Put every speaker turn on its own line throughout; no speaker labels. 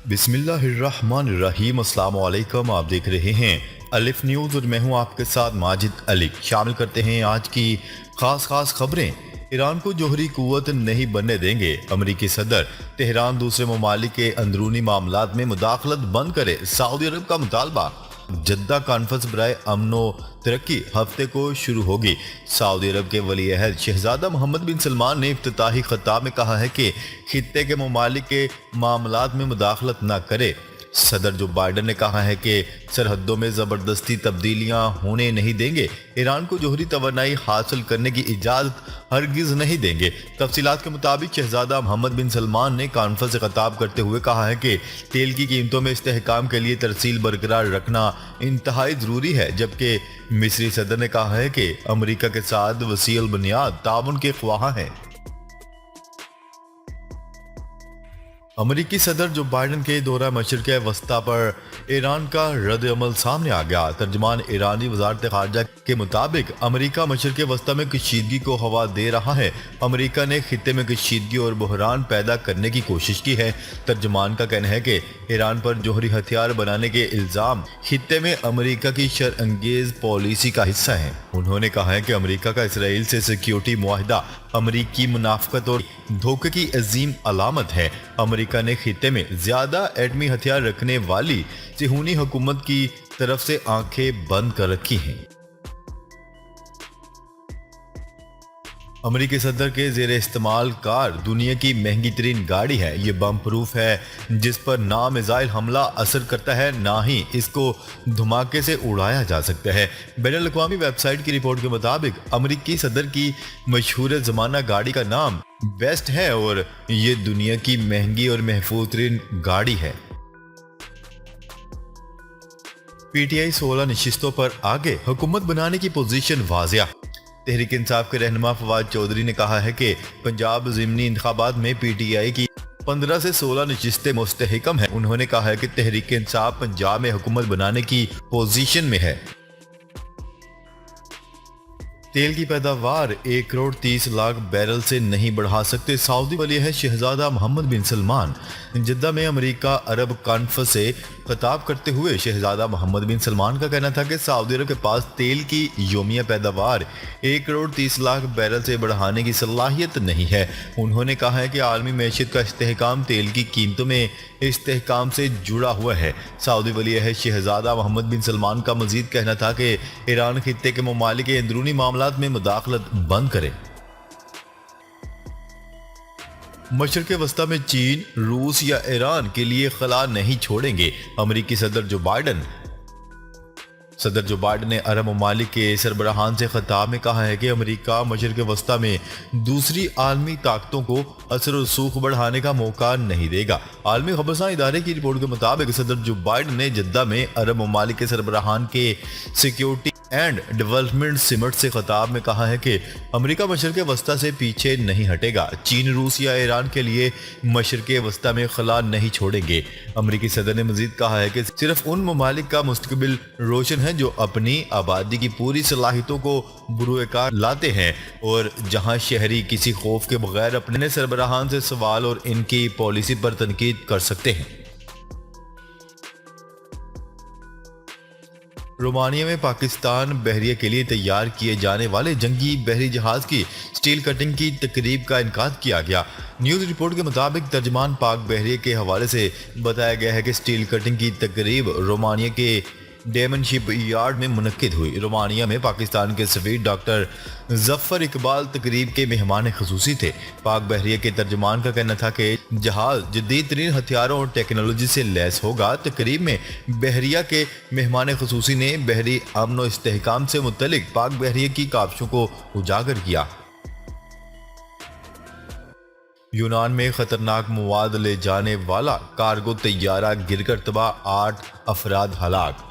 बिस्मिल्लाहिर्रहमानिर्रहीम। अस्सलाम वालेकुम। आप देख रहे हैं अलिफ न्यूज़ और मैं हूं आपके साथ माजिद अली। शामिल करते हैं आज की खास खबरें। ईरान को जोहरी कुव्वत नहीं बनने देंगे अमरीकी सदर। तेहरान दूसरे ममालिक के अंदरूनी मामलात में मुदाखलत बंद करे, सऊदी अरब का मुतालबा। जद्दा कॉन्फ्रेंस बराए अमनो तरक्की हफ्ते को शुरू होगी। सऊदी अरब के वली अहद शहजादा मोहम्मद बिन सलमान ने इफ्तिताही खिताब में कहा है कि खित्ते के ममालिक के मामलात में मुदाखलत न करे। सदर जो बाइडन ने कहा है कि सरहदों में ज़बरदस्ती तब्दीलियां होने नहीं देंगे, ईरान को जोहरी तवानाई हासिल करने की इजाज़त हरगिज़ नहीं देंगे। तफसीलात के मुताबिक शहजादा मोहम्मद बिन सलमान ने कॉन्फ्रेंस से खिताब करते हुए कहा है कि तेल की कीमतों में इस्तेहकाम के लिए तरसील बरकरार रखना इंतहाई ज़रूरी है, जबकि मिस्री सदर ने कहा है कि अमरीका के साथ वसील बुनियाद ताउन के ख्वाह हैं। अमरीकी सदर जो बाइडन के दौरा मशरिक़ वस्ता पर ईरान का रद्द अमल सामने आ गया। तर्जमान ईरानी वज़ारत ख़ारजा के मुताबिक अमरीका मशरिक़ वस्ता में कशीदगी को हवा दे रहा है। अमरीका ने खित्ते में कशीदगी और बहरान पैदा करने की कोशिश की है। तर्जमान का कहना है कि ईरान पर जोहरी हथियार बनाने के इल्ज़ाम खित्ते में अमरीका की शरअंगेज़ पॉलिसी का हिस्सा है। उन्होंने कहा है कि अमरीका का इसराइल से सिक्योरिटी मुआहिदा अमरीकी मुनाफ़कत और धोखे की अजीम अलामत है। अमरीका ने खित्ते में ज्यादा एटमी हथियार रखने वाली सिहूनी हुकूमत की तरफ से आंखें बंद कर रखी हैं। अमरीकी सदर के ज़ेर इस्तेमाल कार दुनिया की महंगी तरीन गाड़ी है। ये बम प्रूफ है, जिस पर ना मिसाइल हमला असर करता है, ना ही इसको धमाके से उड़ाया जा सकता है। बैनुल-अक़वामी वेबसाइट की रिपोर्ट के मुताबिक अमरीकी सदर की मशहूर ज़माना गाड़ी का नाम बेस्ट है और ये दुनिया की महंगी और महफूज तरीन गाड़ी है। पीटीआई 16 नशिस्तों पर आगे, हुकूमत बनाने की पोजीशन वाज़िया। तहरीक इंसाफ के रहनुमा फवाद चौधरी ने कहा है कि पंजाब ज़िमनी इंतखाबात में पीटीआई की 15 से 16 नशिस्तें मुस्तहकम हैं। उन्होंने कहा है कि तहरीक इंसाफ पंजाब में हुकूमत बनाने की पोजीशन में है। तेल की पैदावार 1 करोड़ 30 लाख बैरल से नहीं बढ़ा सकते, सऊदी वली अहद शहजादा मोहम्मद बिन सलमान। जद्दा में अमरीका अरब कॉन्फ्रेंस से खिताब करते हुए शहजादा मोहम्मद बिन सलमान का कहना था कि सऊदी अरब के पास तेल की योमिया पैदावार 1 करोड़ 30 लाख बैरल से बढ़ाने की सलाहियत नहीं है। उन्होंने कहा है कि आलमी मैशियत का इस्तेहकाम तेल की कीमतों में इस्तेहकाम से जुड़ा हुआ है। सऊदी वली अहद शहजादा मोहम्मद बिन सलमान का मजीद कहना था कि ईरान खित्ते के ममालिक के अंदरूनी मामलात में मुदाखलत बंद करे। मशरिक़ वस्ता में चीन, रूस या ईरान के लिए खला नहीं छोड़ेंगे अमरीकी सदर जो बाइडन। सदर जो बाइडन ने अरब ममालिक के सरबराहान से खिताब में कहा है कि अमरीका मशरिक़ वस्ता में दूसरी आलमी ताकतों को असर और सूख बढ़ाने का मौका नहीं देगा। आलमी खबरसां इदारे की रिपोर्ट के मुताबिक सदर जो बाइडन ने जद्दा में अरब ममालिक के सरबराहान के सिक्योरिटी एंड डेवलपमेंट समिट से खिताब में कहा है कि अमेरिका मशरिक़ वस्ता से पीछे नहीं हटेगा। चीन, रूस या ईरान के लिए मशरिक़ वस्ता में खला नहीं छोड़ेंगे। अमेरिकी सदर ने मजीद कहा है कि सिर्फ उन ममालिक का मुस्तकबिल रोशन है जो अपनी आबादी की पूरी सलाहियतों को बुरुएकार लाते हैं और जहां शहरी किसी खौफ के बगैर अपने सरबराहान से सवाल और इनकी पॉलिसी पर तनकीद कर सकते हैं। रोमानिया में पाकिस्तान बहरिया के लिए तैयार किए जाने वाले जंगी बहरी जहाज की स्टील कटिंग की तकरीब का इनकाद किया गया। न्यूज़ रिपोर्ट के मुताबिक तर्जमान पाक बहरिया के हवाले से बताया गया है कि स्टील कटिंग की तकरीब रोमानिया के डेमन शिप यार्ड में मुनक्किद हुई। रोमानिया में पाकिस्तान के सफीर डॉक्टर जफर इकबाल तकरीब के मेहमान खसूसी थे। पाक बहरिया के तर्जमान का कहना था कि जहाज जदीद तरीन हथियारों और टेक्नोलॉजी से लैस होगा। तकरीब में बहरिया के मेहमान खसूसी ने बहरी अमन व इस्तेहकाम से मुतलिक पाक बहरिया की काविशों को उजागर किया। यूनान में खतरनाक मवाद ले जाने वाला कार्गो तैयारा गिरकर तबाह, 8 अफराद हलाक।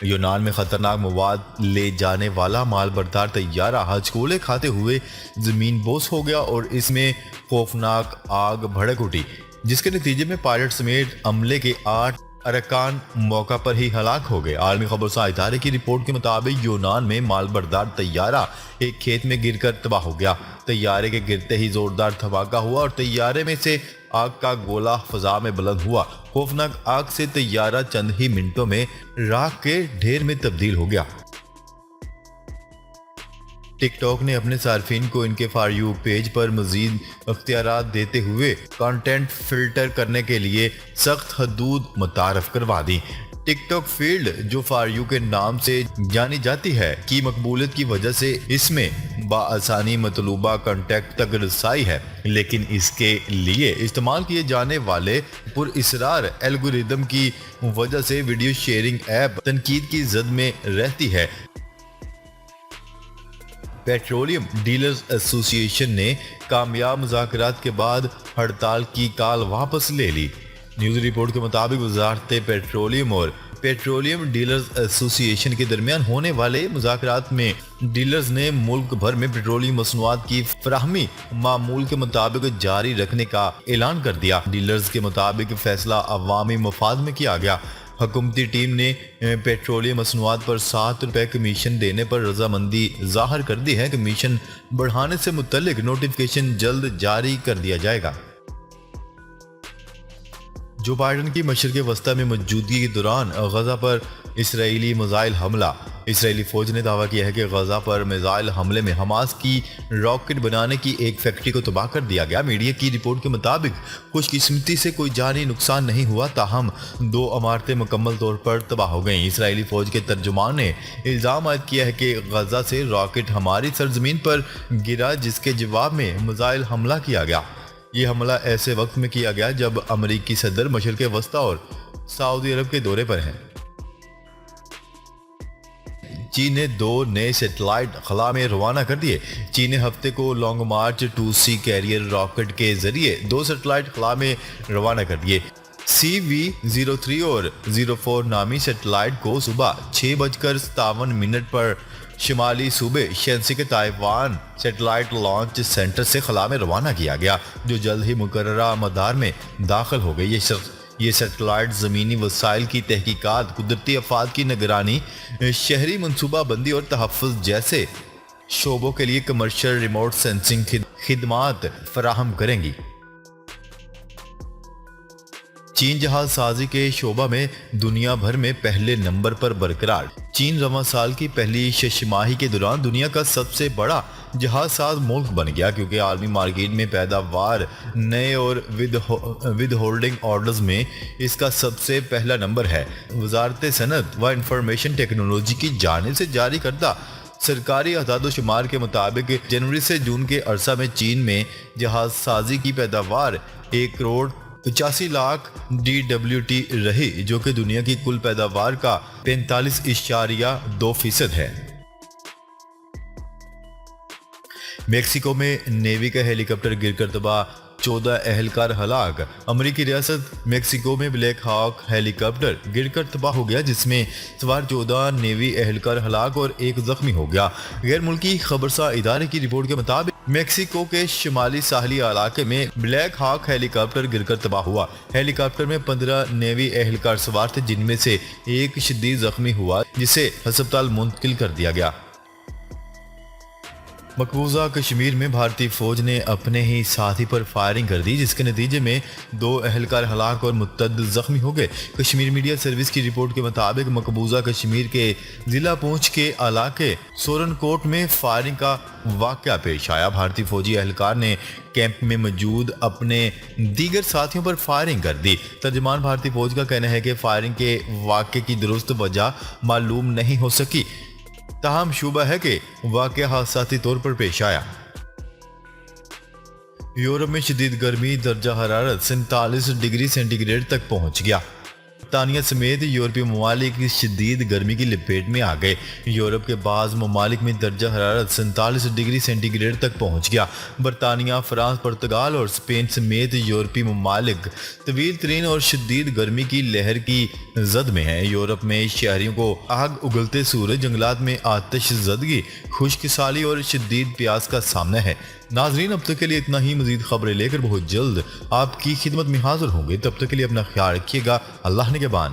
यूनान में खतरनाक मवाद ले जाने वाला माल बरदार तैयारा हजकोले खाते हुए जमीन बोस हो गया और इसमें खौफनाक आग भड़क उठी, जिसके नतीजे में पायलट समेत अमले के 8 अरकान मौका पर ही हलाक हो गए। आलमी खबरसां इदारे की रिपोर्ट के मुताबिक यूनान में मालबरदार तैयारा एक खेत में गिरकर तबाह हो गया। तैयारे के गिरते ही जोरदार धमाका हुआ और तैयारे में से आग का गोला फजा में बुलंद हुआ। खौफनाक आग से तैयारा चंद ही मिनटों में राख के ढेर में तब्दील हो गया। टिकटॉक ने अपने सार्फिन को इनके फॉर यू पेज पर मजीद अख्तियारात देते हुए कंटेंट फिल्टर करने के लिए सख्त हदूद मुतारफ करवा दी। टिकटॉक फील्ड, जो फॉर यू के नाम से जानी जाती है, की मकबूलियत की वजह से इसमें बाआसानी मतलूबा कंटेंट तक रसाई है, लेकिन इसके लिए इस्तेमाल किए जाने वाले पुरअसरार एल्गोरिदम की वजह से वीडियो शेयरिंग ऐप तनकीद की जद में रहती है। पेट्रोलियम डीलर्स एसोसिएशन ने कामयाब मुज़ाकरात के बाद हड़ताल की कॉल वापस ले ली। न्यूज़ रिपोर्ट के मुताबिक वज़ारत पेट्रोलियम और पेट्रोलियम डीलर्स एसोसिएशन के दरमियान होने वाले मुज़ाकरात में डीलर्स ने मुल्क भर में पेट्रोलियम मसनूआत की फराहमी मामूल के मुताबिक जारी रखने का ऐलान कर दिया। डीलर्स के मुताबिक फैसला अवामी मफाद में किया गया। हुकूमती टीम ने पेट्रोलियम मसनूआत पर ₹7 कमीशन देने पर रजामंदी जाहिर कर दी है। कमीशन बढ़ाने से मुतल्लिक नोटिफिकेशन जल्द जारी कर दिया जाएगा। जो बाइडन की मशरिक़ वस्ता में मौजूदगी के दौरान गजा पर इसराइली मिसाइल हमला। इसराइली फौज ने दावा किया है कि गजा पर मिसाइल हमले में हमास की रॉकेट बनाने की एक फैक्ट्री को तबाह कर दिया गया। मीडिया की रिपोर्ट के मुताबिक खुशकिस्मती से कोई जानी नुकसान नहीं हुआ, ताहम 2 इमारतें मुकम्मल तौर पर तबाह हो गईं। इसराइली फौज के तर्जुमान ने इल्ज़ाम आयद किया है कि गजा से रॉकेट हमारी सरजमीन पर गिरा, जिसके जवाब में मिसाइल हमला किया गया। ये हमला ऐसे वक्त में किया गया जब अमरीकी सदर मशरिक़ वस्ता और सऊदी अरब के दौरे पर हैं। चीन ने 2 नए सैटेलाइट खला में रवाना कर दिए। चीन ने हफ्ते को लॉन्ग मार्च 2C कैरियर रॉकेट के जरिए 2 सैटेलाइट खला में रवाना कर दिए। CV-03 और 04 नामी सैटेलाइट को सुबह 6:57 पर शिमाली सूबे शेंसी के ताइवान सैटेलाइट लॉन्च सेंटर से खला में रवाना किया गया, जो जल्द ही मुकर्ररा मदार में दाखिल हो गई। ये सैटेलाइट ज़मीनी वसाइल की तहकीकात, कुदरती आफात की निगरानी, शहरी मनसूबा बंदी और तहफ़्फ़ुज़ जैसे शोबों के लिए कमर्शियल रिमोट सेंसिंग खिदमात फराहम करेंगी। चीन जहाज साजी के शोबा में दुनिया भर में पहले नंबर पर बरकरार। चीन रवां साल की पहली छमाही के दौरान दुनिया का सबसे बड़ा जहाज साज मुल्क बन गया, क्योंकि आलमी मार्केट में पैदावार, नए और विद होल्डिंग ऑर्डर्स में इसका सबसे पहला नंबर है। वजारत सनत व इंफॉर्मेशन टेक्नोलॉजी की जानिब से जारी करदा सरकारी अदाद-ओ-शुमार के मुताबिक जनवरी से जून के अरसा में चीन में जहाज साजी की पैदावार 1,85,00,000 DWT रही, जो कि दुनिया की कुल पैदावार का 45.2% है। मेक्सिको में नेवी का हेलीकॉप्टर गिरकर तबाह, 14 एहलकार हलाक। अमरीकी रियासत मेक्सिको में ब्लैक हॉक हेलीकॉप्टर गिरकर तबाह हो गया, जिसमें सवार 14 नेवी एहलकार हलाक और 1 जख्मी हो गया। गैर मुल्की खबरसां इदारे की रिपोर्ट के मुताबिक मेक्सिको के शिमाली साहली इलाके में ब्लैक हॉक हेलीकॉप्टर गिरकर तबाह हुआ। हेलीकॉप्टर में 15 नेवी एहलकार सवार थे, जिनमें से 1 शदीद जख्मी हुआ, जिसे अस्पताल मुंतकिल कर दिया गया। मकबूजा कश्मीर में भारतीय फौज ने अपने ही साथी पर फायरिंग कर दी, जिसके नतीजे में 2 एहलकार हलाक और मुतअद्दिद जख्मी हो गए। कश्मीर मीडिया सर्विस की रिपोर्ट के मुताबिक मकबूजा कश्मीर के जिला पूंछ के इलाके सोरनकोट में फायरिंग का वाकया पेश आया। भारतीय फौजी एहलकार ने कैंप में मौजूद अपने दीगर साथियों पर फायरिंग कर दी। तर्जुमान भारतीय फौज का कहना है कि फायरिंग के वाकये की दुरुस्त वजह मालूम नहीं हो सकी, ताहम शुबा है कि वाकया हादसाती तौर पर पेश आया। यूरोप में शदीद गर्मी, दर्जा हरारत 47 डिग्री सेंटीग्रेड तक पहुंच गया। बरतानिया समेत यूरोपीय ममालिक शदीद गर्मी की लपेट में आ गए। यूरोप के बाज़ ममालिक में दर्जा हरारत 47 डिग्री सेंटीग्रेड तक पहुंच गया। बरतानिया, फ्रांस, पुर्तगाल और स्पेन समेत यूरोपीय ममालिक तवील तरीन और शदीद गर्मी की लहर की जद में हैं। यूरोप में शहरियों को आग, उगलते सूरज, जंगलात में आतिश ज़दगी, खुश्क साली और शदीद प्यास का सामना है। ناظرین اب تک کے لیے اتنا ہی، مزید خبریں لے کر بہت جلد آپ کی خدمت میں حاضر ہوں گے، تب تک کے لیے اپنا خیال رکھیے گا، اللہ نگہبان۔